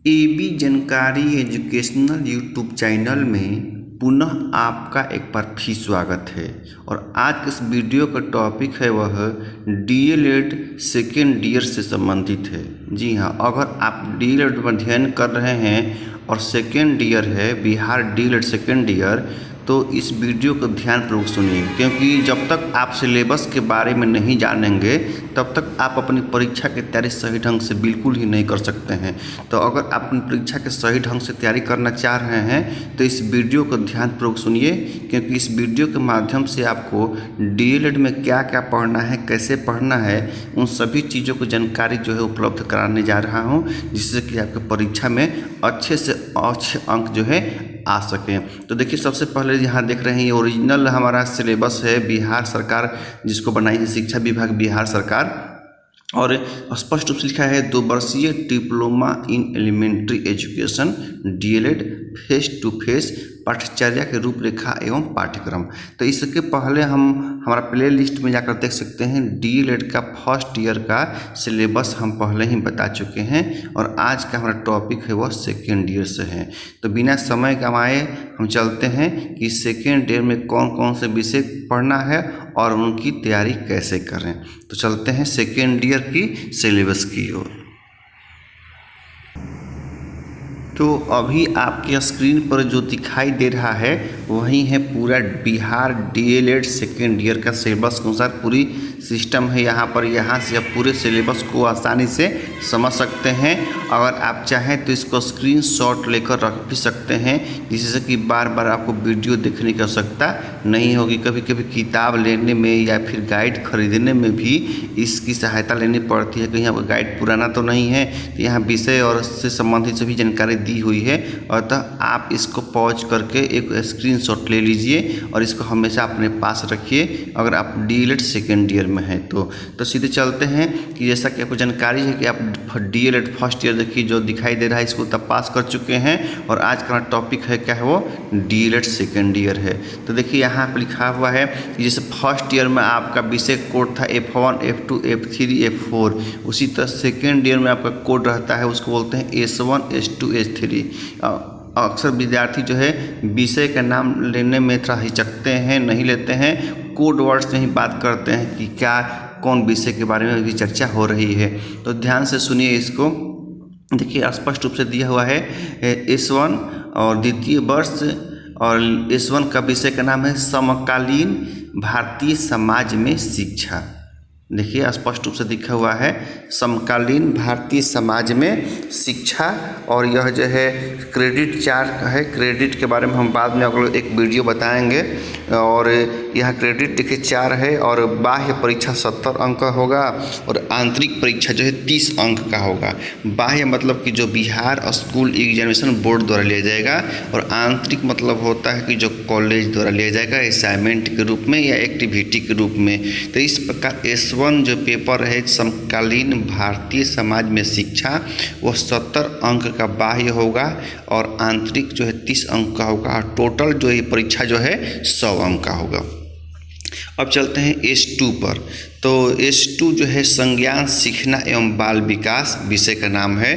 AB जानकारी educational YouTube channel में पुनः आपका एक बार फिर स्वागत है। और आज के इस वीडियो का टॉपिक है वह डीएलएड सेकेंड ईयर से संबंधित है। जी हाँ, अगर आप डीएलएड में अध्ययन कर रहे हैं और सेकेंड ईयर है बिहार डीएलएड सेकेंड ईयर, तो इस वीडियो को ध्यानपूर्वक सुनिए, क्योंकि जब तक आप सिलेबस के बारे में नहीं जानेंगे तब तक आप अपनी परीक्षा की तैयारी सही ढंग से बिल्कुल ही नहीं कर सकते हैं। तो अगर आप अपनी परीक्षा के सही ढंग से तैयारी करना चाह रहे हैं तो इस वीडियो को ध्यानपूर्वक सुनिए, क्योंकि इस वीडियो के माध्यम से आपको डीएलएड में क्या क्या पढ़ना है, कैसे पढ़ना है, उन सभी चीज़ों की जानकारी जो है उपलब्ध कराने जा रहा हूँ, जिससे कि आपके परीक्षा में अच्छे से अच्छे अंक जो है आ सकें। तो देखिए, सबसे पहले यहाँ देख रहे हैं ये ओरिजिनल हमारा सिलेबस है बिहार सरकार जिसको बनाई है शिक्षा विभाग बिहार सरकार, और स्पष्ट रूप से लिखा है 2 वर्षीय diploma in elementary education DElEd face to face पाठ्यचर्या के रूपरेखा एवं पाठ्यक्रम। तो इसके पहले हम हमारा प्ले लिस्ट में जाकर देख सकते हैं डीएलएड का फर्स्ट ईयर का सिलेबस हम पहले ही बता चुके हैं, और आज का हमारा टॉपिक है वह सेकेंड ईयर से है। तो बिना समय गंवाए हम चलते हैं कि सेकेंड ईयर में कौन कौन से विषय पढ़ना है और उनकी तैयारी कैसे करें। तो चलते हैं सेकेंड ईयर की सिलेबस की ओर। तो अभी आपके स्क्रीन पर जो दिखाई दे रहा है वही है पूरा बिहार डीएलएड सेकेंड ईयर का सिलेबस के अनुसार पूरी सिस्टम है। यहाँ से आप पूरे सिलेबस को आसानी से समझ सकते हैं। अगर आप चाहें तो इसको स्क्रीनशॉट लेकर रख भी सकते हैं, जिससे कि बार बार आपको वीडियो देखने की आवश्यकता नहीं होगी। कभी कभी किताब लेने में या फिर गाइड खरीदने में भी इसकी सहायता लेनी पड़ती है, कहीं आपका गाइड पुराना तो नहीं है। तो यहाँ विषय और से संबंधित सभी जानकारी दी हुई है, अतः आप इसको पॉज करके एक स्क्रीनशॉट ले लीजिए और इसको हमेशा अपने पास रखिए अगर आप डीएलएड सेकेंड ईयर में हैं तो सीधे चलते हैं कि जैसा कि आपको जानकारी है कि आप डीएलएड फर्स्ट ईयर देखिए जो दिखाई दे रहा है इसको तब पास कर चुके हैं, और आज का टॉपिक है क्या है वो डीएलएड सेकेंड ईयर है। तो देखिए यहाँ पर लिखा हुआ है कि जैसे फर्स्ट ईयर में आपका विषय कोड था F1 F2 F3 F4, उसी तरह सेकेंड ईयर में आपका कोड रहता है, उसको बोलते हैं S1 S2 S3। अक्सर विद्यार्थी जो है विषय का नाम लेने में थोड़ा हिचकते हैं, नहीं लेते हैं, कोड वर्ड्स में ही बात करते हैं कि क्या कौन विषय के बारे में अभी चर्चा हो रही है। तो ध्यान से सुनिए इसको। देखिए स्पष्ट रूप से दिया हुआ है S1 और द्वितीय वर्ष, और S1 का विषय का नाम है समकालीन भारतीय समाज में शिक्षा। देखिए स्पष्ट रूप से दिखा हुआ है समकालीन भारतीय समाज में शिक्षा, और यह जो है क्रेडिट 4 है। क्रेडिट के बारे में हम बाद में अगले एक वीडियो बताएंगे। और यहाँ क्रेडिट देखिए 4 है, और बाह्य परीक्षा 70 अंक का होगा, और आंतरिक परीक्षा जो है 30 अंक का होगा। बाह्य मतलब कि जो बिहार स्कूल एग्जामिनेशन बोर्ड द्वारा लिया जाएगा, और आंतरिक मतलब होता है कि जो कॉलेज द्वारा लिया जाएगा असाइनमेंट के रूप में या एक्टिविटी के रूप में। तो इस प्रकार S1 जो पेपर है समकालीन भारतीय समाज में शिक्षा, वह 70 अंक का बाह्य होगा, और आंतरिक जो है 30 अंक का होगा, और टोटल जो ये परीक्षा जो है 100 अंक का होगा। अब चलते हैं S2 पर। तो S2 जो है संज्ञान सीखना एवं बाल विकास विषय का नाम है,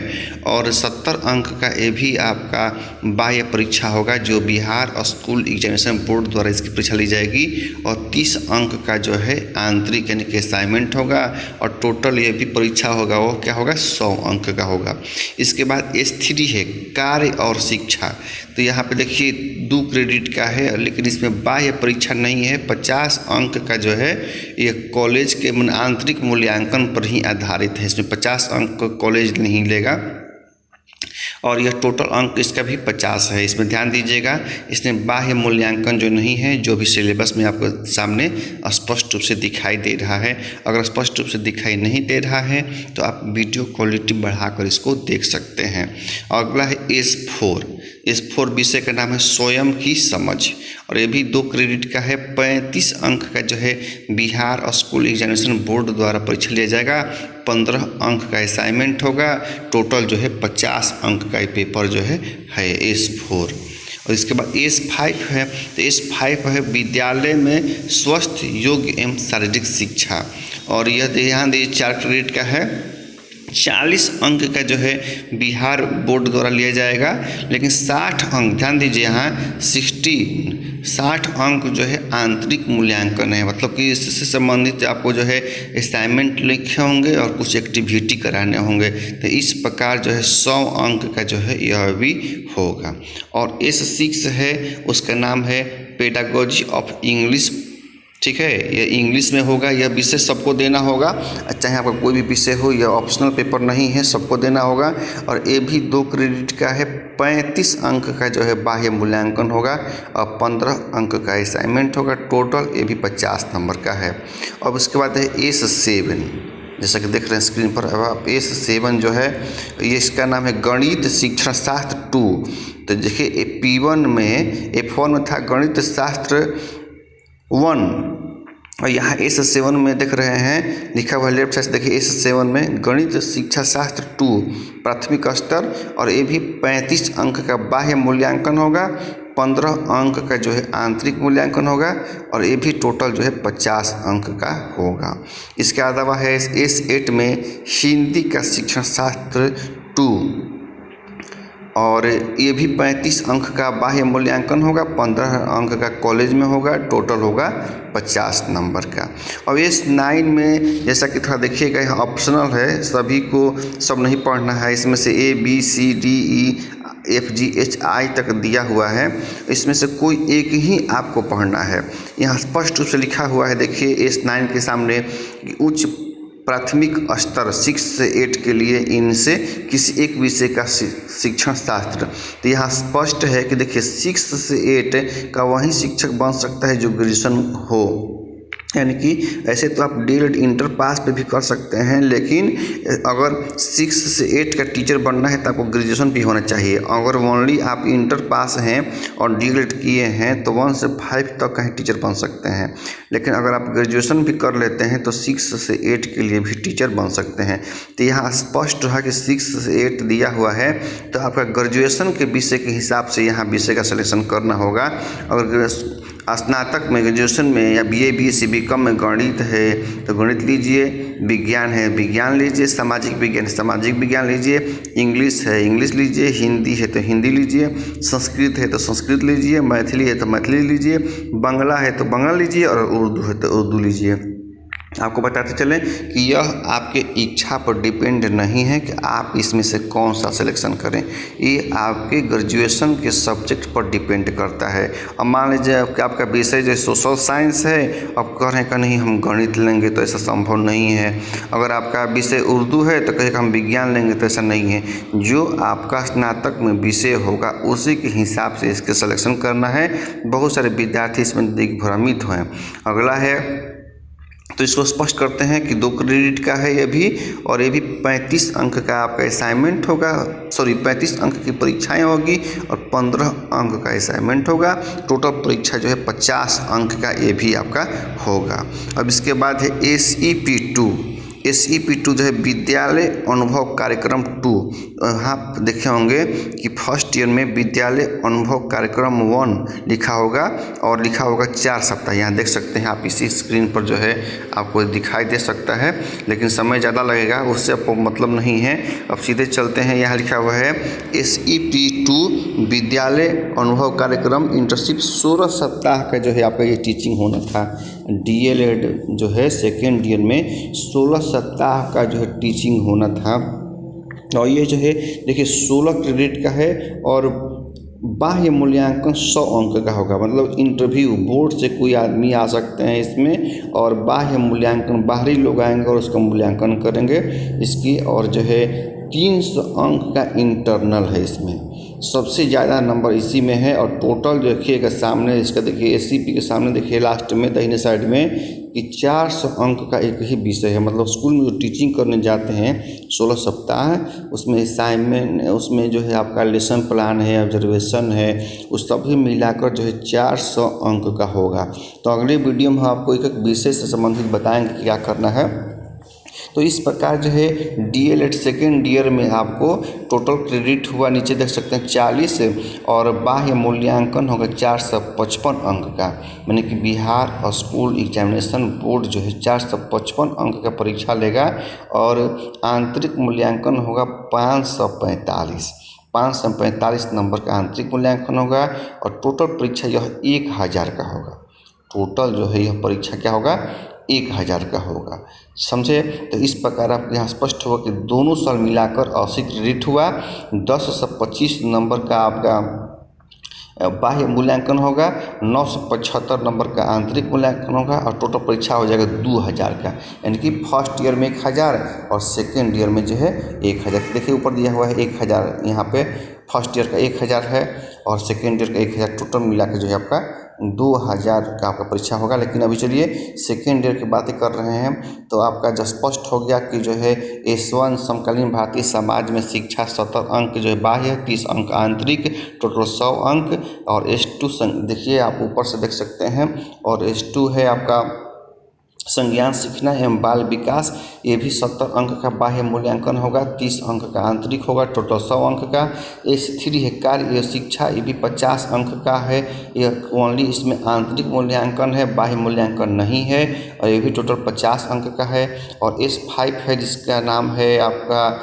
और 70 अंक का ये भी आपका बाह्य परीक्षा होगा जो बिहार स्कूल एग्जामिनेशन बोर्ड द्वारा इसकी परीक्षा ली जाएगी, और 30 अंक का जो है आंतरिक यानी कि असाइनमेंट होगा, और टोटल ये भी परीक्षा होगा वो क्या होगा 100 अंक का होगा। इसके बाद S3 है कार्य और शिक्षा। तो यहाँ पे देखिए 2 क्रेडिट का है, लेकिन इसमें बाह्य परीक्षा नहीं है। 50 अंक का जो है ये कॉलेज के आंतरिक मूल्यांकन पर ही आधारित है। इसमें 50 अंक कॉलेज नहीं लेगा, और यह टोटल अंक इसका भी 50 है। इसमें ध्यान दीजिएगा, इसमें बाह्य मूल्यांकन जो नहीं है, जो भी सिलेबस में आपको सामने स्पष्ट रूप से दिखाई दे रहा है। अगर स्पष्ट रूप से दिखाई नहीं दे रहा है तो आप वीडियो क्वालिटी बढ़ाकर इसको देख सकते हैं। अगला है S4 विषय का नाम है स्वयं की समझ, और ये भी 2 क्रेडिट का है। 35 अंक का जो है बिहार स्कूल एग्जामिनेशन बोर्ड द्वारा परीक्षा लिया जाएगा। 15 अंक का असाइनमेंट होगा। टोटल जो है 50 अंक का पेपर जो है S4। और इसके बाद S5 है। तो S5 है विद्यालय में स्वस्थ योग्य एवं शारीरिक शिक्षा, और यह यहाँ 4 क्रेडिट का है। 40 अंक का जो है बिहार बोर्ड द्वारा लिया जाएगा, लेकिन 60 अंक, ध्यान दीजिए यहाँ 60 अंक जो है आंतरिक मूल्यांकन है, मतलब कि इससे संबंधित आपको जो है असाइनमेंट लिखे होंगे और कुछ एक्टिविटी कराने होंगे। तो इस प्रकार जो है 100 अंक का जो है यह भी होगा। और S6 है, उसका नाम है पेडागोजी ऑफ इंग्लिश, ठीक है, ये इंग्लिश में होगा। यह विषय सबको देना होगा, चाहे आपका कोई भी विषय हो, यह ऑप्शनल पेपर नहीं है, सबको देना होगा। और ये भी 2 क्रेडिट का है, 35 अंक का जो है बाह्य मूल्यांकन होगा और 15 अंक का असाइनमेंट होगा। टोटल ये भी 50 नंबर का है। अब उसके बाद है S7, जैसा कि देख रहे हैं स्क्रीन पर। अब आप S7 जो है ये इसका नाम है गणित शिक्षण शास्त्र 2। तो देखिए P1 में, F1 में था गणित शास्त्र 1, और यहाँ S7 में देख रहे हैं लिखा हुआ लेफ्ट साइड देखिए S7 में गणित शिक्षा शास्त्र 2 प्राथमिक स्तर, और ये भी 35 अंक का बाह्य मूल्यांकन होगा, 15 अंक का जो है आंतरिक मूल्यांकन होगा, और ये भी टोटल जो है 50 अंक का होगा। इसके अलावा है S8 में हिंदी का शिक्षण शास्त्र 2, और ये भी 35 अंक का बाह्य मूल्यांकन होगा, 15 अंक का कॉलेज में होगा, टोटल होगा 50 नंबर का। और S9 में जैसा कि थोड़ा देखिएगा यहाँ ऑप्शनल है, सभी को सब नहीं पढ़ना है, इसमें से ABCDEFGHI तक दिया हुआ है, इसमें से कोई एक ही आपको पढ़ना है। यहाँ स्पष्ट रूप से लिखा हुआ है, देखिए S9 के सामने उच्च प्राथमिक स्तर 6 से 8 के लिए इनसे किसी एक विषय का शिक्षण शास्त्र। तो यहाँ स्पष्ट है कि देखिए 6 से 8 का वही शिक्षक बन सकता है जो ग्रेजुएशन हो, यानी कि ऐसे तो आप डीएलएड इंटर पास पे भी कर सकते हैं, लेकिन अगर 6 से 8 का टीचर बनना है तो आपको ग्रेजुएशन भी होना चाहिए। अगर ओनली आप इंटर पास हैं और डीएलएड किए हैं तो 1 से 5 तक का ही टीचर बन सकते हैं, लेकिन अगर आप ग्रेजुएशन भी कर लेते हैं तो 6 से 8 के लिए भी टीचर बन सकते हैं। तो यहाँ स्पष्ट है कि 6 से 8 दिया हुआ है, तो आपका ग्रेजुएशन के विषय के हिसाब से यहाँ विषय का सिलेक्शन करना होगा। अगर स्नातक में, ग्रेजुएशन में या BA BSc BCom में गणित है तो गणित लीजिए, विज्ञान है विज्ञान लीजिए, सामाजिक विज्ञान सामाजिक विज्ञान लीजिए, इंग्लिश है इंग्लिश लीजिए, हिंदी है तो हिंदी लीजिए, संस्कृत है तो संस्कृत लीजिए, मैथिली है तो मैथिली लीजिए, बांग्ला है तो बांग्ला लीजिए, और उर्दू है तो उर्दू लीजिए। आपको बताते चलें कि यह आपके इच्छा पर डिपेंड नहीं है कि आप इसमें से कौन सा सिलेक्शन करें, ये आपके ग्रेजुएशन के सब्जेक्ट पर डिपेंड करता है। अब मान लीजिए कि आपका विषय जो सोशल साइंस है, अब कह रहे हैं कि नहीं हम गणित लेंगे, तो ऐसा संभव नहीं है। अगर आपका विषय उर्दू है तो कहें कि हम विज्ञान लेंगे, तो ऐसा नहीं है। जो आपका स्नातक में विषय होगा उसी के हिसाब से इसके सिलेक्शन करना है। बहुत सारे विद्यार्थी इसमें दिग्भ्रमित हैं। अगला है, तो इसको स्पष्ट करते हैं कि 2 क्रेडिट का है ये भी, और ये भी 35 अंक का आपका असाइनमेंट होगा, 35 अंक की परीक्षाएं होगी और 15 अंक का असाइनमेंट होगा। टोटल परीक्षा जो है 50 अंक का ये भी आपका होगा। अब इसके बाद है SEP2 जो है विद्यालय अनुभव कार्यक्रम 2। यहाँ देखे होंगे कि फर्स्ट ईयर में विद्यालय अनुभव कार्यक्रम 1 लिखा होगा और लिखा होगा 4 सप्ताह। यहाँ देख सकते हैं आप, इसी स्क्रीन पर जो है आपको दिखाई दे सकता है, लेकिन समय ज़्यादा लगेगा, उससे आपको मतलब नहीं है। अब सीधे चलते हैं, यहाँ लिखा हुआ है SEP2 विद्यालय अनुभव कार्यक्रम इंटर्नशिप 16 सप्ताह का जो है आपका ये टीचिंग होना था। DLED जो है सेकेंड ईयर में 16 सप्ताह का जो है टीचिंग होना था, और ये जो है देखिए 16 क्रेडिट का है, और बाह्य मूल्यांकन 100 अंक का होगा। मतलब इंटरव्यू बोर्ड से कोई आदमी आ सकते हैं इसमें, और बाह्य मूल्यांकन बाहरी लोग आएंगे और उसका मूल्यांकन करेंगे इसकी। और जो है 300 अंक का इंटरनल है, इसमें सबसे ज़्यादा नंबर इसी में है। और टोटल देखिएगा सामने इसका, देखिए SCP के सामने देखिए लास्ट में दाहिने साइड में कि 400 अंक का एक ही विषय है। मतलब स्कूल में जो टीचिंग करने जाते हैं 16 सप्ताह, उसमें असाइनमेंट, उसमें जो है आपका लेसन प्लान है, ऑब्जर्वेशन है, उस सभी मिलाकर जो है 400 अंक का होगा। तो अगले वीडियो में हम आपको एक एक विषय से संबंधित बताएंगे क्या करना है। तो इस प्रकार जो है डीएलएड सेकेंड ईयर में आपको टोटल क्रेडिट हुआ, नीचे देख सकते हैं 40, और बाह्य मूल्यांकन होगा 455 अंक का। यानी कि बिहार स्कूल एग्जामिनेशन बोर्ड जो है 455 अंक का परीक्षा लेगा, और आंतरिक मूल्यांकन होगा 545 नंबर का आंतरिक मूल्यांकन होगा, और टोटल परीक्षा यह 1000 का होगा। टोटल जो है यह परीक्षा क्या होगा, 1000 का होगा, समझे। तो इस प्रकार आपको यहाँ स्पष्ट होगा कि दोनों साल मिलाकर 80 क्रेडिट हुआ, 10 से 25 नंबर का आपका बाह्य मूल्यांकन होगा, 975 नंबर का आंतरिक मूल्यांकन होगा, और टोटल परीक्षा हो जाएगा 2000 का। यानी कि फर्स्ट ईयर में 1000 और सेकेंड ईयर में जो है 1000। देखिए ऊपर दिया हुआ है 1000, यहाँ पे फर्स्ट ईयर का 1000 है और सेकेंड ईयर का 1000, टोटल मिला के जो है आपका 2000 का आपका परीक्षा होगा। लेकिन अभी चलिए सेकेंड ईयर की बातें कर रहे हैं, तो आपका जो स्पष्ट हो गया कि जो है S1 समकालीन भारतीय समाज में शिक्षा 70 अंक जो है बाह्य, 30 अंक आंतरिक, टोटल 100 अंक। और S2 देखिए आप ऊपर से देख सकते हैं, और S2 है आपका संज्ञान सीखना एवं बाल विकास, ये भी 70 अंक का बाह्य मूल्यांकन होगा, 30 अंक का आंतरिक होगा, टोटल 100 अंक का। S3 है कार्य एवं शिक्षा, ये भी 50 अंक का है, यह ओनली इसमें आंतरिक मूल्यांकन है, बाह्य मूल्यांकन नहीं है, और ये भी टोटल 50 अंक का है। और S5 है जिसका नाम है आपका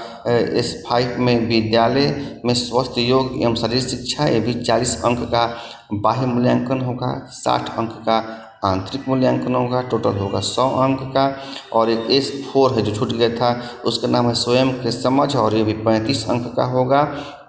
S5 में विद्यालय में स्वस्थ योग एवं शारीरिक शिक्षा, ये भी 40 अंक का बाह्य मूल्यांकन होगा, 60 अंक का आंतरिक मूल्यांकन होगा, टोटल होगा 100 अंक का। और एक S4 है जो छूट गया था, उसका नाम है स्वयं के समझ, और ये भी 35 अंक का होगा,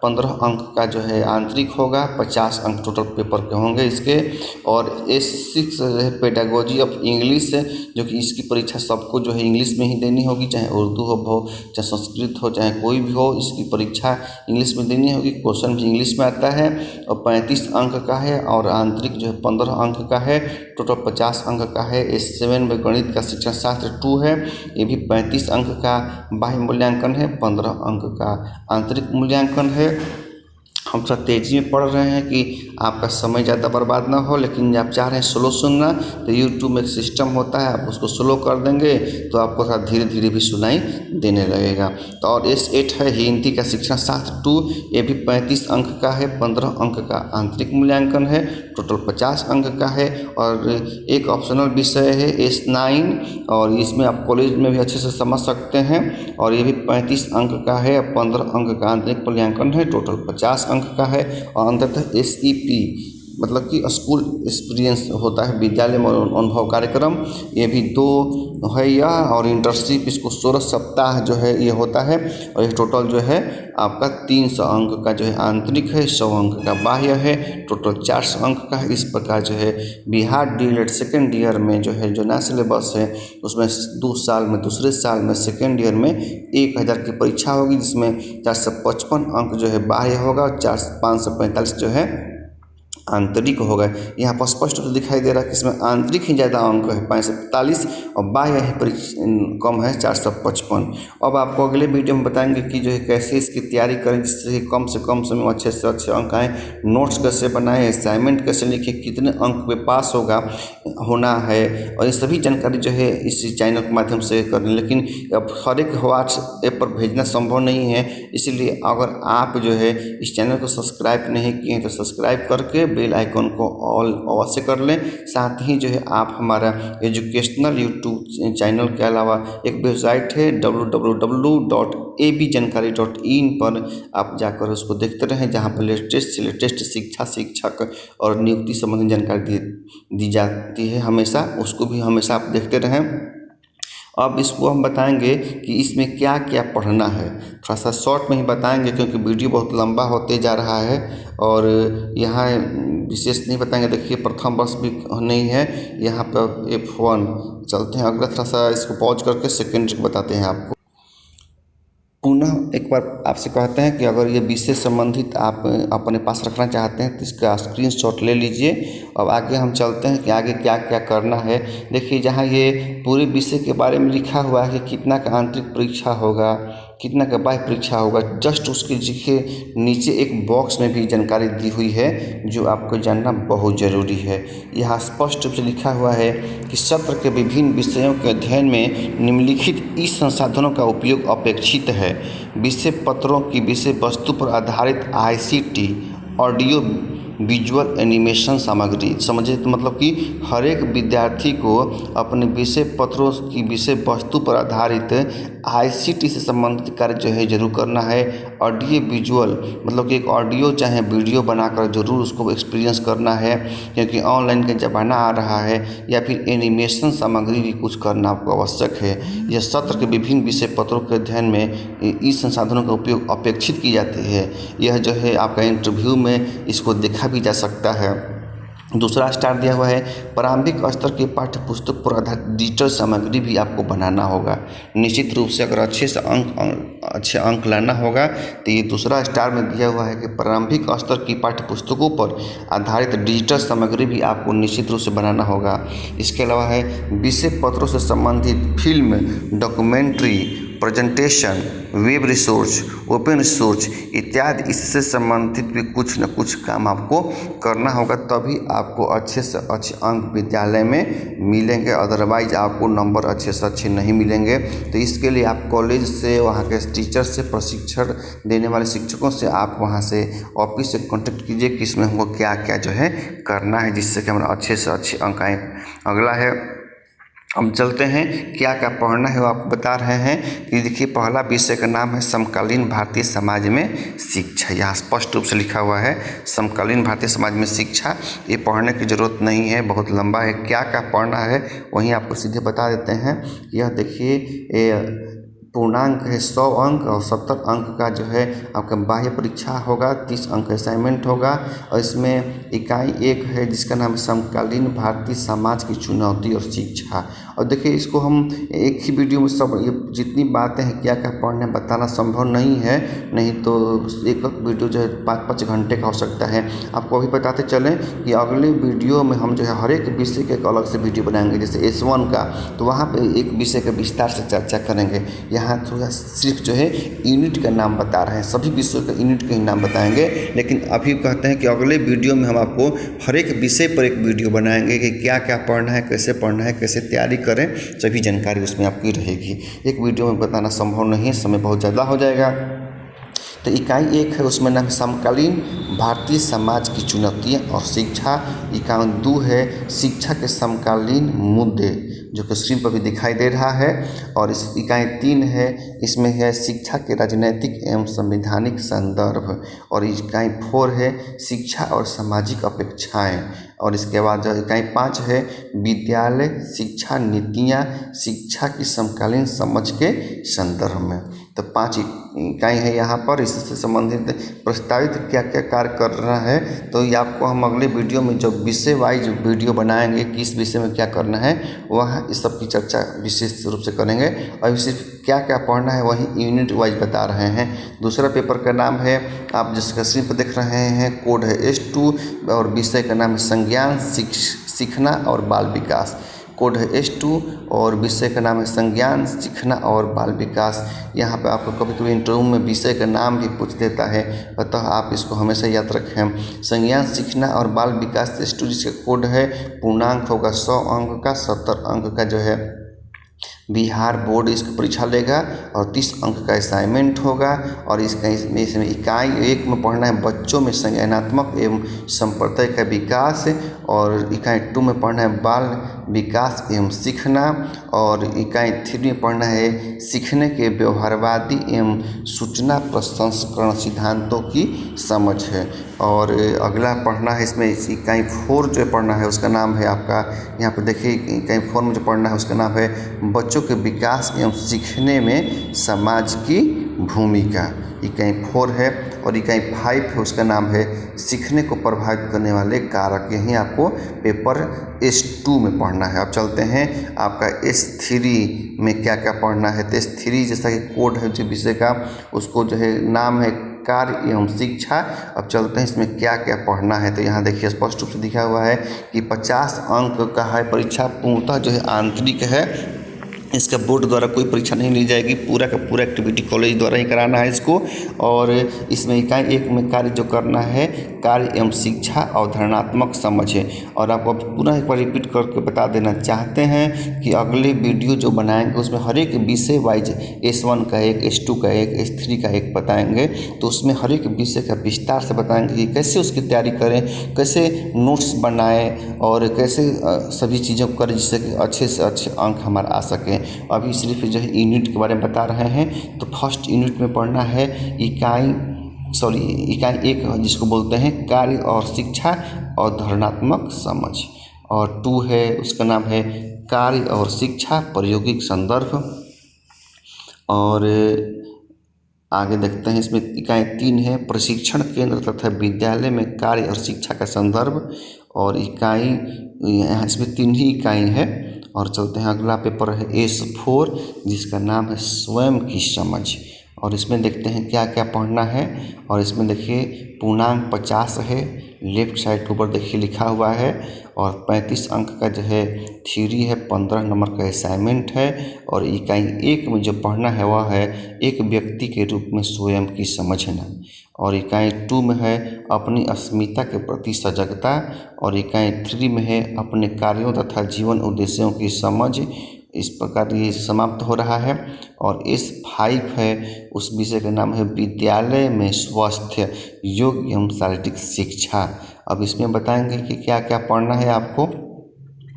15 अंक का जो है आंतरिक होगा, 50 अंक टोटल पेपर के होंगे इसके। और S6 है पेडागोजी ऑफ इंग्लिश, जो कि इसकी परीक्षा सबको जो है इंग्लिश में ही देनी होगी, चाहे उर्दू हो चाहे संस्कृत हो, चाहे कोई भी हो, इसकी परीक्षा इंग्लिश में देनी होगी, क्वेश्चन भी इंग्लिश में आता है, और 35 अंक का है, और आंतरिक जो है 15 अंक का है, टोटल 50 अंक का है। S7 में गणित का शिक्षण शास्त्र 2 है, ये भी 35 अंक का बाह्य मूल्यांकन है, 15 अंक का आंतरिक मूल्यांकन है। हम थोड़ा तेज़ी में पढ़ रहे हैं कि आपका समय ज़्यादा बर्बाद ना हो, लेकिन आप चाह रहे हैं स्लो सुनना, तो यूट्यूब में एक सिस्टम होता है, आप उसको स्लो कर देंगे तो आपको थोड़ा धीरे धीरे भी सुनाई देने लगेगा। तो और S8 है हिंदी का शिक्षण शास्त्र 2, ये भी 35 अंक का है, 15 अंक का आंतरिक मूल्यांकन है, टोटल 50 अंक का है। और एक ऑप्शनल विषय है S9, और इसमें आप कॉलेज में भी अच्छे से समझ सकते हैं, और ये भी 35 अंक का है, 15 अंक का आंतरिक मूल्यांकन है, टोटल 50 अंक का है। और अंततः SEP मतलब कि स्कूल एक्सपीरियंस होता है, विद्यालय में अनुभव कार्यक्रम, ये भी 2 है यह। और इंटर्नशिप इसको 16 सप्ताह जो है ये होता है, और ये टोटल जो है आपका 300 अंक का जो है आंतरिक है, 100 अंक का बाह्य है, टोटल 400 अंक का है। इस प्रकार जो है बिहार डीएलएड सेकेंड ईयर में जो है जो नया सिलेबस है उसमें 2 साल में, दूसरे साल में सेकेंड ईयर में 1000 की परीक्षा होगी, जिसमें 455 अंक जो है बाह्य होगा, और 545 जो है आंतरिक होगा। यहाँ पर स्पष्ट रूप से दिखाई दे रहा है कि इसमें आंतरिक ही ज़्यादा अंक है 545, और बाह्य ही कम है 455। अब आपको अगले वीडियो में बताएंगे कि जो है कैसे इसकी तैयारी करें जिससे कम से कम समय में अच्छे से अच्छे अंक आएँ, नोट्स कैसे बनाएं, असाइनमेंट कैसे लिखें, कितने अंक पे पास होना है, और ये सभी जानकारी जो है इस चैनल के माध्यम से करें। लेकिन अब हर एक व्हाट्सएप पर भेजना संभव नहीं है, इसीलिए अगर आप जो है इस चैनल को सब्सक्राइब नहीं किए हैं तो सब्सक्राइब करके बेल आइकन को ऑल अवश्य कर लें। साथ ही जो है आप हमारा एजुकेशनल यूट्यूब चैनल के अलावा एक वेबसाइट है www.abjankaree.in पर आप जाकर उसको देखते रहें, जहाँ पर लेटेस्ट से लेटेस्ट शिक्षा, शिक्षक और नियुक्ति संबंधी जानकारी दी जाती है हमेशा, उसको भी हमेशा आप देखते रहें। अब इसको हम बताएंगे कि इसमें क्या क्या पढ़ना है, थोड़ा सा शॉर्ट में ही बताएंगे क्योंकि वीडियो बहुत लंबा होते जा रहा है, और यहाँ विशेष नहीं बताएंगे। देखिए प्रथम वर्ष भी नहीं है, यहाँ पर F1 चलते हैं। अगला थोड़ा सा इसको पॉज करके सेकेंड बताते हैं आपको। पुनः एक बार आपसे कहते हैं कि अगर ये विषय संबंधित आप अपने पास रखना चाहते हैं तो इसका स्क्रीनशॉट ले लीजिए। अब आगे हम चलते हैं कि आगे क्या क्या करना है। देखिए जहाँ ये पूरे विषय के बारे में लिखा हुआ है कि कितना का आंतरिक परीक्षा होगा, कितना का बाह्य परीक्षा होगा, जस्ट उसके नीचे एक बॉक्स में भी जानकारी दी हुई है जो आपको जानना बहुत ज़रूरी है। यहाँ स्पष्ट रूप से लिखा हुआ है कि सत्र के विभिन्न विषयों के अध्ययन में निम्नलिखित ई संसाधनों का उपयोग अपेक्षित है। विषय पत्रों की विषय वस्तु पर आधारित ICT ऑडियो विजुअल एनिमेशन सामग्री। समझे तो मतलब कि हर एक विद्यार्थी को अपने विषय पत्रों की विषय वस्तु पर आधारित ICT से संबंधित कार्य जो है जरूर करना है। ऑडियो विजुअल मतलब कि एक ऑडियो चाहे वीडियो बनाकर जरूर उसको एक्सपीरियंस करना है, क्योंकि ऑनलाइन का ज़माना आ रहा है। या फिर एनिमेशन सामग्री भी कुछ करना आपको आवश्यक है। यह सत्र के विभिन्न विषय पत्रों के अध्ययन में इस संसाधनों का उपयोग अपेक्षित की जाती है। यह जो है आपका इंटरव्यू में इसको देखा भी जा सकता है। दूसरा स्टार दिया हुआ है प्रारंभिक स्तर के पाठ्य पुस्तक पर आधारित डिजिटल सामग्री भी आपको बनाना होगा। निश्चित रूप से अगर अच्छे अंक लाना होगा तो ये दूसरा स्टार में दिया हुआ है कि प्रारंभिक स्तर की पाठ्य पुस्तकों पर आधारित डिजिटल सामग्री भी आपको निश्चित रूप से बनाना होगा। इसके अलावा है विषय पत्रों से संबंधित film, documentary, presentation, web resource, open source इत्यादि इससे संबंधित भी कुछ न कुछ काम आपको करना होगा, तभी आपको अच्छे से अच्छे अंक विद्यालय में मिलेंगे। अदरवाइज आपको नंबर अच्छे से अच्छे नहीं मिलेंगे। तो इसके लिए आप कॉलेज से, वहाँ के टीचर से, प्रशिक्षण देने वाले शिक्षकों से आप वहाँ से ऑफिस से कॉन्टेक्ट कीजिए कि इसमें हमको क्या क्या जो है करना है, जिससे कि हमारा अच्छे से अच्छे अंक आए। अगला है, हम चलते हैं क्या क्या पढ़ना है वो आप बता रहे हैं कि देखिए पहला विषय का नाम है समकालीन भारतीय समाज में शिक्षा। यहाँ स्पष्ट रूप से लिखा हुआ है समकालीन भारतीय समाज में शिक्षा। ये पढ़ने की ज़रूरत नहीं है, बहुत लंबा है। क्या क्या पढ़ना है वहीं आपको सीधे बता देते हैं। यह देखिए पूर्णांक है 100 अंक और 70 अंक का जो है आपका बाह्य परीक्षा होगा, 30 अंक असाइनमेंट होगा। और इसमें इकाई 1 है जिसका नाम समकालीन भारतीय समाज की चुनौती और शिक्षा। और देखिए इसको हम एक ही वीडियो में सब ये जितनी बातें हैं क्या क्या पढ़ने बताना संभव नहीं है, नहीं तो एक वीडियो जो है 5-5 घंटे का हो सकता है। आपको अभी बताते चलें कि अगले वीडियो में हम जो है हर एक विषय के एक अलग से वीडियो बनाएंगे। जैसे S1 का तो वहाँ पे एक विषय का विस्तार से चर्चा करेंगे। यहाँ थोड़ा सिर्फ जो है यूनिट का नाम बता रहे हैं, सभी विषयों का यूनिट का ही नाम बताएंगे। लेकिन अभी कहते हैं कि अगले वीडियो में हम आपको हर एक विषय पर एक वीडियो बनाएंगे कि क्या क्या पढ़ना है, कैसे तैयारी करें, सभी जानकारी उसमें आपकी रहेगी। एक वीडियो में बताना संभव नहीं है, समय बहुत ज़्यादा हो जाएगा। तो इकाई 1 है उसमें नाम समकालीन भारतीय समाज की चुनौतियाँ और शिक्षा। इकाई 2 है शिक्षा के समकालीन मुद्दे, जो कि स्क्रीन पर भी दिखाई दे रहा है। और इस इकाई 3 है, इसमें है शिक्षा के राजनीतिक एवं संवैधानिक संदर्भ। और इकाई 4 है शिक्षा और सामाजिक अपेक्षाएं। और इसके बाद जो इकाई 5 है विद्यालय शिक्षा नीतियाँ शिक्षा की समकालीन समझ के संदर्भ में। तो 5 इकाई है यहाँ पर। इससे संबंधित प्रस्तावित क्या क्या कार्य कर रहा है तो ये आपको हम अगले वीडियो में जो विषय वाइज वीडियो बनाएंगे किस विषय में क्या करना है वह इस सब की चर्चा विशेष रूप से करेंगे। और सिर्फ क्या क्या पढ़ना है वही यूनिट वाइज बता रहे हैं। दूसरा पेपर का नाम है, आप जिसका स्क्रीन पर देख रहे हैं, कोड है S2 और विषय का नाम है संज्ञान सीखना और बाल विकास। कोड है S2 और विषय का नाम है संज्ञान सीखना और बाल विकास। यहाँ पे आपको कभी कभी इंटरव्यू में विषय का नाम भी पूछ देता है, अतः आप इसको हमेशा याद रखें। संज्ञान सीखना और बाल विकास S2 जिसका कोड है पूर्णांक होगा 100 अंक का, 70 अंक का जो है बिहार बोर्ड इसकी परीक्षा लेगा और 30 अंक का असाइनमेंट होगा। और इसमें इकाई 1 में पढ़ना है बच्चों में संज्ञानात्मक एवं संप्रदाय का विकास। और इकाई 2 में पढ़ना है बाल विकास एवं सीखना। और इकाई 3 में पढ़ना है सीखने के व्यवहारवादी एवं सूचना प्रसंस्करण सिद्धांतों की समझ है। और अगला पढ़ना है इसमें इकाई 4 जो पढ़ना है उसका नाम है आपका, यहाँ पर देखिए इकाई 4 में जो पढ़ना है उसका नाम है बच्चों के विकास एवं सीखने में समाज की भूमिका। इकाई 4 है। और इकाई 5 है उसका नाम है सीखने को प्रभावित करने वाले कारक। यही आपको पेपर S2 में पढ़ना है। अब चलते हैं आपका S3 में क्या क्या पढ़ना है। तो S3 जैसा कि कोड है जो विषय का उसको जो है नाम है कार्य एवं शिक्षा। अब चलते हैं इसमें क्या क्या पढ़ना है। तो यहाँ देखिए स्पष्ट रूप से लिखा हुआ है कि 50 अंक का है परीक्षा, पूर्णतः जो है आंतरिक है। इसका बोर्ड द्वारा कोई परीक्षा नहीं ली जाएगी, पूरा का पूरा एक्टिविटी कॉलेज द्वारा ही कराना है इसको। और इसमें इकाई 1 में कार्य जो करना है, कार्य एवं शिक्षा अवधारणात्मक समझ है। और आपको पूरा एक बार रिपीट करके बता देना चाहते हैं कि अगले वीडियो जो बनाएंगे उसमें हर एक विषय वाइज S1 का एक, S2 का एक, S3 का एक बताएंगे। तो उसमें हर एक विषय का विस्तार से बताएंगे कि कैसे उसकी तैयारी करें, कैसे नोट्स बनाएं और कैसे सभी चीज़ों को करें जिससे कि अच्छे से अच्छे अंक हमारे आ सकें। अभी सिर्फ जो है यूनिट के बारे में बता रहे हैं। तो फर्स्ट यूनिट में पढ़ना है इकाई 1 जिसको बोलते हैं कार्य और शिक्षा अवधारणात्मक समझ, और 2 है उसका नाम है कार्य और शिक्षा प्रायोगिक संदर्भ। और आगे देखते हैं इसमें इकाई 3 है प्रशिक्षण केंद्र तथा विद्यालय में कार्य और शिक्षा का संदर्भ। और इकाई यहाँ इसमें 3 ही इकाई है। और चलते हैं अगला पेपर है S4 जिसका नाम है स्वयं की समझ। और इसमें देखते हैं क्या क्या पढ़ना है। और इसमें देखिए पूर्णांक 50 है, लेफ्ट साइड के ऊपर देखिए लिखा हुआ है। और 35 अंक का जो है थ्योरी है, 15 नंबर का असाइनमेंट है। और इकाई 1 में जो पढ़ना है वह है एक व्यक्ति के रूप में स्वयं की समझना। और इकाई 2 में है अपनी अस्मिता के प्रति सजगता। और इकाई 3 में है अपने कार्यों तथा जीवन उद्देश्यों की समझ। इस प्रकार ये समाप्त हो रहा है। और S5 है उस विषय का नाम है विद्यालय में स्वास्थ्य योग एवं शारीरिक शिक्षा। अब इसमें बताएंगे कि क्या क्या पढ़ना है आपको।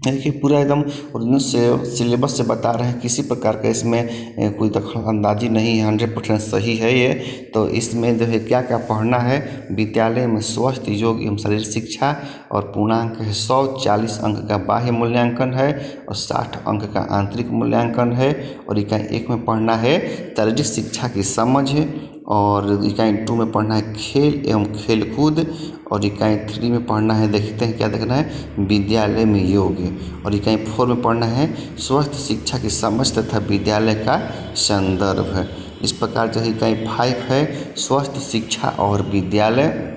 देखिए पूरा एकदम ओरिजिनल से सिलेबस से बता रहे हैं, किसी प्रकार का इसमें कोई दखलअंदाजी नहीं है, 100% सही है ये। तो इसमें जो है क्या क्या पढ़ना है, विद्यालय में स्वस्थ योग एवं शारीरिक शिक्षा। और पूर्णांक है 140 अंक का बाह्य मूल्यांकन है और 60 अंक का आंतरिक मूल्यांकन है। और इकाई 1 में पढ़ना है शारीरिक शिक्षा की समझ है। और इकाई 2 में पढ़ना है खेल एवं खेलकूद। और इकाई 3 में पढ़ना है, देखते हैं क्या देखना है, विद्यालय में योग। और इकाई 4 में पढ़ना है स्वस्थ शिक्षा की समझ तथा विद्यालय का संदर्भ है। इस प्रकार जो इकाई 5 है स्वस्थ शिक्षा और विद्यालय,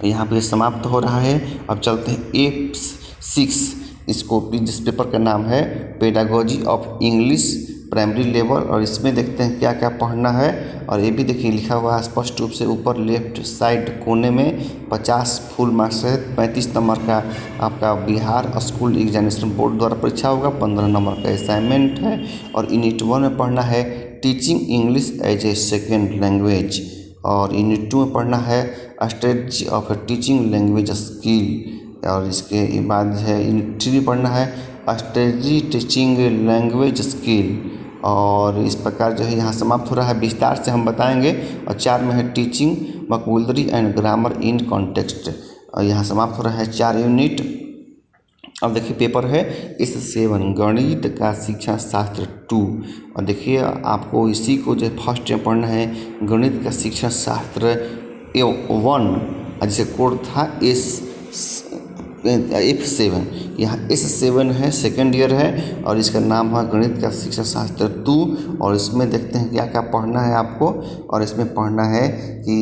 यहाँ पे समाप्त हो रहा है। अब चलते हैं A6, इसको जिस पेपर का नाम है pedagogy of English primary level. और इसमें देखते हैं क्या क्या पढ़ना है। और ये भी देखिए लिखा हुआ है स्पष्ट रूप से ऊपर लेफ्ट साइड कोने में 50 फुल मार्क्स है। 35 नंबर का आपका बिहार स्कूल एग्जामिनेशन बोर्ड द्वारा परीक्षा होगा, 15 नंबर का असाइनमेंट है। और यूनिट 1 में पढ़ना है teaching English as a second language. और यूनिट 2 में पढ़ना है strategy of teaching language skill. और इसके बाद है यूनिट 3 पढ़ना है स्ट्रेटजी टीचिंग लैंग्वेज स्किल। और इस प्रकार जो है यहाँ समाप्त हो रहा है, विस्तार से हम बताएंगे। और 4 में है teaching vocabulary and grammar in context. और यहाँ समाप्त हो रहा है 4 यूनिट। अब देखिए पेपर है S7 गणित का शिक्षा शास्त्र 2। और देखिए आपको इसी को जो फर्स्ट में पढ़ना है गणित का शिक्षा शास्त्र 1, जिसे कोड था F7। यहाँ S7 है, सेकेंड ईयर है। और इसका नाम है गणित का शिक्षा शास्त्र 2। और इसमें देखते हैं क्या क्या पढ़ना है आपको। और इसमें पढ़ना है कि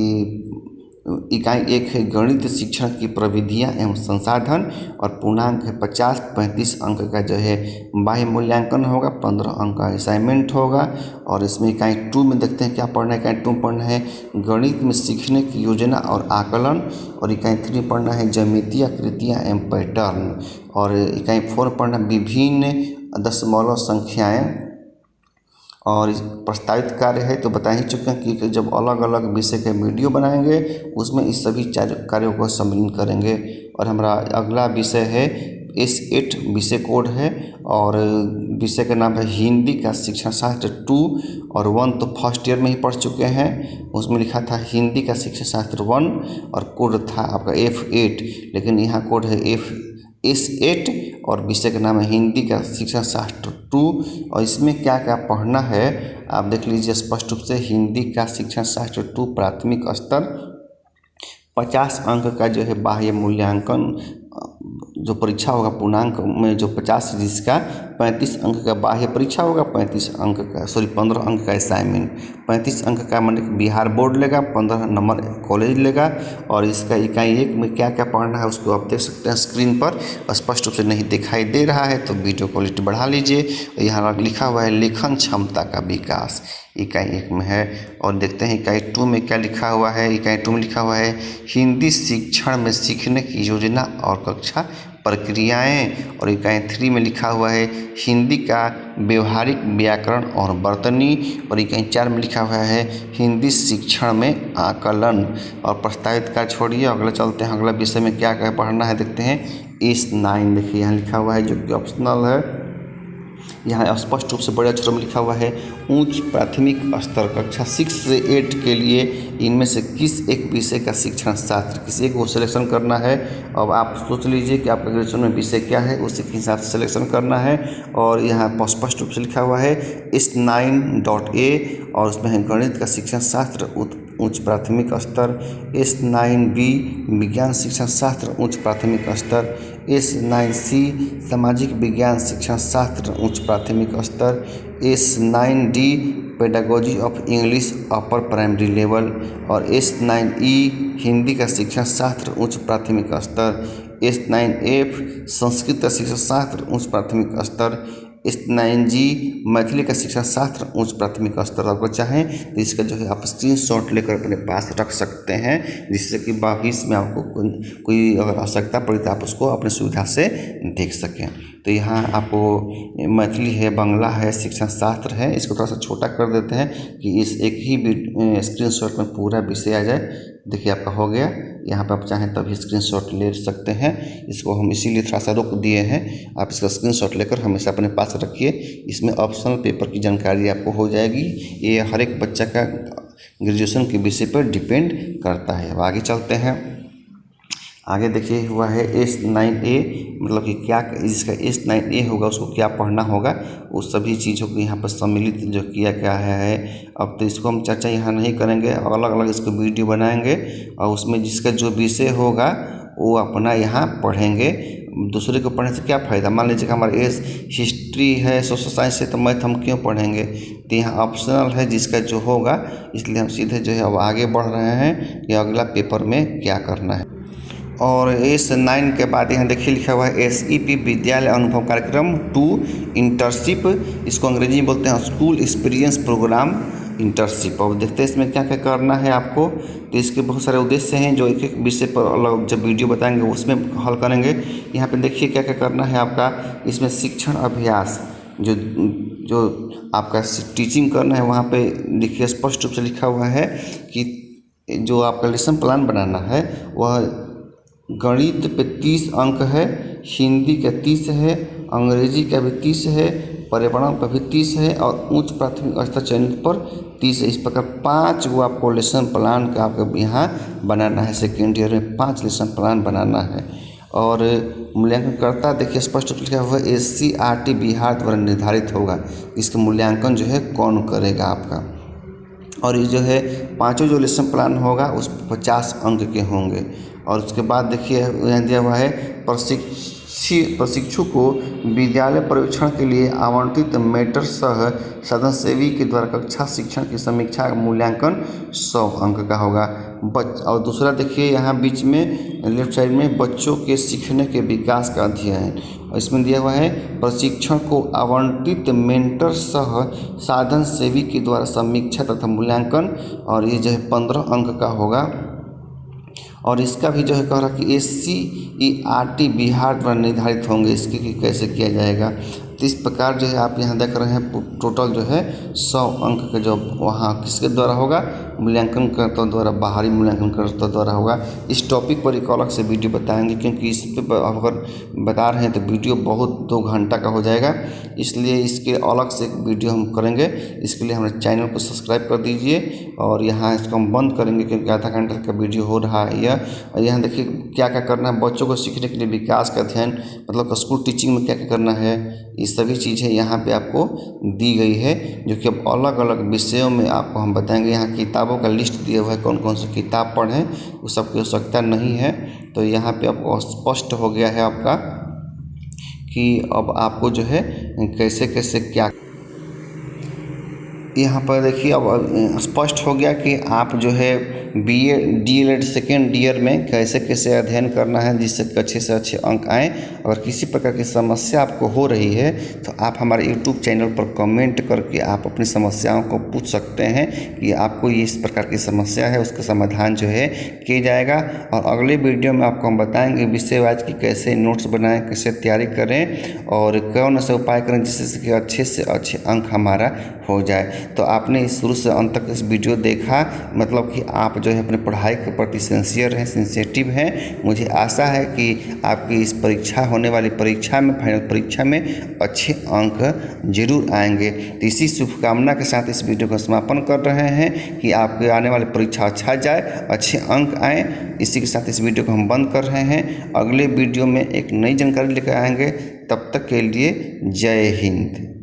इकाई 1 है गणित शिक्षण की प्रविधियाँ एवं संसाधन। और पूर्णांक है 50, 35 अंक का जो है बाह्य मूल्यांकन होगा, 15 अंक का असाइनमेंट होगा। और इसमें इकाई 2 में देखते हैं क्या पढ़ना है। इकाई 2 में पढ़ना है गणित में सीखने की योजना और आकलन। और इकाई 3 में पढ़ना है ज्यामितीय आकृतियाँ एवं पैटर्न। और इकाई 4 में पढ़ना विभिन्न दशमलव संख्याएँ। और प्रस्तावित कार्य है तो बता ही चुके हैं कि जब अलग अलग विषय के वीडियो बनाएंगे उसमें इस सभी कार्यों को सम्मिलित करेंगे। और हमारा अगला विषय है S8 विषय कोड है। और विषय का नाम है हिंदी का शिक्षा शास्त्र 2 और 1 तो फर्स्ट ईयर में ही पढ़ चुके हैं। उसमें लिखा था हिंदी का शिक्षा शास्त्र 1 और कोड था आपका F8, लेकिन यहाँ कोड है S8 और विषय का नाम है हिंदी का शिक्षा शास्त्र 2। और इसमें क्या क्या पढ़ना है आप देख लीजिए स्पष्ट रूप से। हिंदी का शिक्षा शास्त्र 2 प्राथमिक स्तर, 50 अंक का जो है बाह्य मूल्यांकन जो परीक्षा होगा पूर्णांक में जो 50 जिसका 35 अंक का बाह्य परीक्षा होगा, 15 अंक का असाइनमेंट। 35 अंक का मतलब बिहार बोर्ड लेगा, 15 नंबर कॉलेज लेगा। और इसका इकाई 1 में क्या क्या पढ़ना है उसको आप देख सकते हैं स्क्रीन पर। स्पष्ट रूप से नहीं दिखाई दे रहा है तो वीडियो क्वालिटी बढ़ा लीजिए। यहाँ लिखा हुआ है लेखन क्षमता का विकास, इकाई 1 में है। और देखते हैं इकाई 2 में क्या लिखा हुआ है। इकाई 2 में लिखा हुआ है हिंदी शिक्षण में सीखने की योजना और कक्षा प्रक्रियाएं। और इकाई 3 में लिखा हुआ है हिंदी का व्यवहारिक व्याकरण और वर्तनी। और इकाई 4 में लिखा हुआ है हिंदी शिक्षण में आकलन। और प्रस्तावित कार्य छोड़िए, अगला चलते हैं। अगला विषय में क्या क्या पढ़ना है देखते हैं। S9 देखिए यहाँ लिखा हुआ है जो कि ऑप्शनल है। यहाँ स्पष्ट रूप से बड़े अक्षरों में लिखा हुआ है उच्च प्राथमिक स्तर कक्षा 6 से 8 के लिए इनमें से किस एक विषय का शिक्षण शास्त्र, किसी एक को सिलेक्शन करना है। अब आप सोच लीजिए कि आपका ग्रेजुएशन में विषय क्या है, उसी के हिसाब से सिलेक्शन करना है। और यहाँ स्पष्ट रूप से लिखा हुआ है S9.A और उसमें है गणित का शिक्षण शास्त्र उच्च प्राथमिक स्तर। S9B विज्ञान शिक्षण शास्त्र उच्च प्राथमिक स्तर। S9C सामाजिक विज्ञान शिक्षण शास्त्र उच्च प्राथमिक स्तर। S9D pedagogy of English upper primary level. और S9E हिंदी का शिक्षण शास्त्र उच्च प्राथमिक स्तर। S9F संस्कृत का शिक्षण शास्त्र उच्च प्राथमिक स्तर। S9G मैथिली का शिक्षण शास्त्र उच्च प्राथमिक स्तर। अगर चाहें तो इसका जो है आप स्क्रीनशॉट लेकर अपने पास रख सकते हैं, जिससे कि भविष्य में आपको कोई अगर आवश्यकता पड़ी तो आप उसको अपनी सुविधा से देख सकें। तो यहाँ आपको मैथिली है, बांग्ला है, शिक्षण शास्त्र है। इसको थोड़ा सा छोटा कर देते हैं कि इस एक ही स्क्रीनशॉट में पूरा विषय आ जाए। देखिए आपका हो गया। यहाँ पर आप चाहें तभी स्क्रीनशॉट ले सकते हैं। इसको हम इसीलिए थोड़ा सा रोक दिए हैं। आप इसका स्क्रीनशॉट लेकर हमेशा अपने पास रखिए। इसमें ऑप्शनल पेपर की जानकारी आपको हो जाएगी। ये हर एक बच्चा का ग्रेजुएशन के विषय पर डिपेंड करता है। अब आगे चलते हैं। आगे देखिए हुआ है S9A मतलब कि क्या जिसका S9A होगा उसको क्या पढ़ना होगा, उस सभी चीज़ों को यहाँ पर सम्मिलित जो किया गया है। अब तो इसको हम चर्चा यहाँ नहीं करेंगे, अलग अलग इसको वीडियो बनाएंगे और उसमें जिसका जो विषय होगा वो अपना यहाँ पढ़ेंगे। दूसरे को पढ़ने से क्या फ़ायदा। मान लीजिए कि हमारा हिस्ट्री है, सोशल साइंस है, तो मैथ हम क्यों पढ़ेंगे। तो यहाँ ऑप्शनल है जिसका जो होगा, इसलिए हम सीधे जो है अब आगे बढ़ रहे हैं कि अगला पेपर में क्या करना है। और S9 के बाद यहाँ देखिए लिखा हुआ है SEP विद्यालय अनुभव कार्यक्रम 2 इंटर्नशिप। इसको अंग्रेजी में बोलते हैं स्कूल एक्सपीरियंस प्रोग्राम इंटर्नशिप। अब देखते हैं इसमें क्या क्या करना है आपको। तो इसके बहुत सारे उद्देश्य हैं जो एक एक विषय पर अलग जब वीडियो बताएंगे उसमें हल करेंगे। यहाँ पे देखिए क्या क्या करना है आपका। इसमें शिक्षण अभ्यास जो आपका टीचिंग करना है, वहाँ पे देखिए स्पष्ट रूप से लिखा हुआ है कि जो आपका लेसन प्लान बनाना है वह गणित पे 30 अंक है, हिंदी का 30 है, अंग्रेजी का भी 30 है, पर्यावरण पर भी 30 है और उच्च प्राथमिक स्तर चयनित पर 30 है। इस प्रकार 5 वो आपको लेसन प्लान का आपको यहाँ बनाना है। सेकेंड ईयर में 5 लेसन प्लान बनाना है। और मूल्यांकनकर्ता देखिए स्पष्ट रूप से लिखा हुआ है SCRT बिहार द्वारा निर्धारित होगा। इसका मूल्यांकन जो है कौन करेगा आपका। और ये जो है 5 जो लेसन प्लान होगा उस 50 अंक के होंगे। और उसके बाद देखिए यहाँ दिया हुआ है प्रशिक्षु को विद्यालय पर्यवेक्षण के लिए आवंटित मेटर सह सदन सेवी के द्वारा कक्षा शिक्षण की समीक्षा मूल्यांकन 100 अंक का होगा। और दूसरा देखिए यहाँ बीच में लेफ्ट साइड में बच्चों के सीखने के विकास का अध्ययन। और इसमें दिया हुआ है प्रशिक्षण को आवंटित मेंटर सह साधन सेवी के द्वारा समीक्षा तथा मूल्यांकन। और ये जो है 15 अंक का होगा। और इसका भी जो है कह रहा कि SCERT बिहार द्वारा निर्धारित होंगे, इसकी कैसे किया जाएगा। तो इस प्रकार जो है आप यहाँ देख रहे हैं टोटल जो है 100 अंक का जो वहाँ किसके द्वारा होगा, मूल्यांकनकर्ताओं द्वारा, बाहरी मूल्यांकनकर्ताओं द्वारा होगा। इस टॉपिक पर एक अलग से वीडियो बताएंगे, क्योंकि इस पर अगर बता रहे हैं तो वीडियो बहुत 2 घंटा का हो जाएगा, इसलिए इसके अलग से एक वीडियो हम करेंगे। इसके लिए हमारे चैनल को सब्सक्राइब कर दीजिए। और यहाँ इसको हम बंद करेंगे क्योंकि आधा घंटा का वीडियो हो रहा है यह। यहाँ देखिए क्या क्या करना है, बच्चों को सीखने के लिए विकास का अध्ययन मतलब स्कूल टीचिंग में क्या क्या करना है, ये सभी चीज़ें यहाँ पे आपको दी गई है, जो कि अब अलग अलग विषयों में आपको हम बताएंगे। यहाँ किताबों का लिस्ट दिया हुआ है, कौन कौन सी किताब पढ़ें, वो सब की आवश्यकता नहीं है। तो यहाँ पे आपको स्पष्ट हो गया है आपका कि अब आपको जो है कैसे कैसे क्या, यहाँ पर देखिए अब स्पष्ट हो गया कि आप जो है BA DLED सेकेंड ईयर में कैसे कैसे अध्ययन करना है जिससे अच्छे से अच्छे अंक आएँ। अगर किसी प्रकार की समस्या आपको हो रही है तो आप हमारे YouTube चैनल पर कमेंट करके आप अपनी समस्याओं को पूछ सकते हैं कि आपको ये इस प्रकार की समस्या है, उसका समाधान जो है किया जाएगा। और अगले वीडियो में आपको हम बताएंगे विषय वाइज कि कैसे नोट्स बनाएं, कैसे तैयारी करें और कौन ऐसे उपाय करें जिससे कि अच्छे से अच्छे अंक हमारा हो जाए। तो आपने इस शुरू से अंत तक इस वीडियो देखा, मतलब कि आप जो है अपने पढ़ाई के प्रति सिंसियर हैं, सेंसिटिव हैं। मुझे आशा है कि आपकी इस परीक्षा होने वाली परीक्षा में, फाइनल परीक्षा में अच्छे अंक जरूर आएंगे। तो इसी शुभकामना के साथ इस वीडियो का समापन कर रहे हैं कि आपके आने वाली परीक्षा अच्छा जाए, अच्छे अंक आएँ। इसी के साथ इस वीडियो को हम बंद कर रहे हैं। अगले वीडियो में एक नई जानकारी लेकर आएंगे। तब तक के लिए जय हिंद।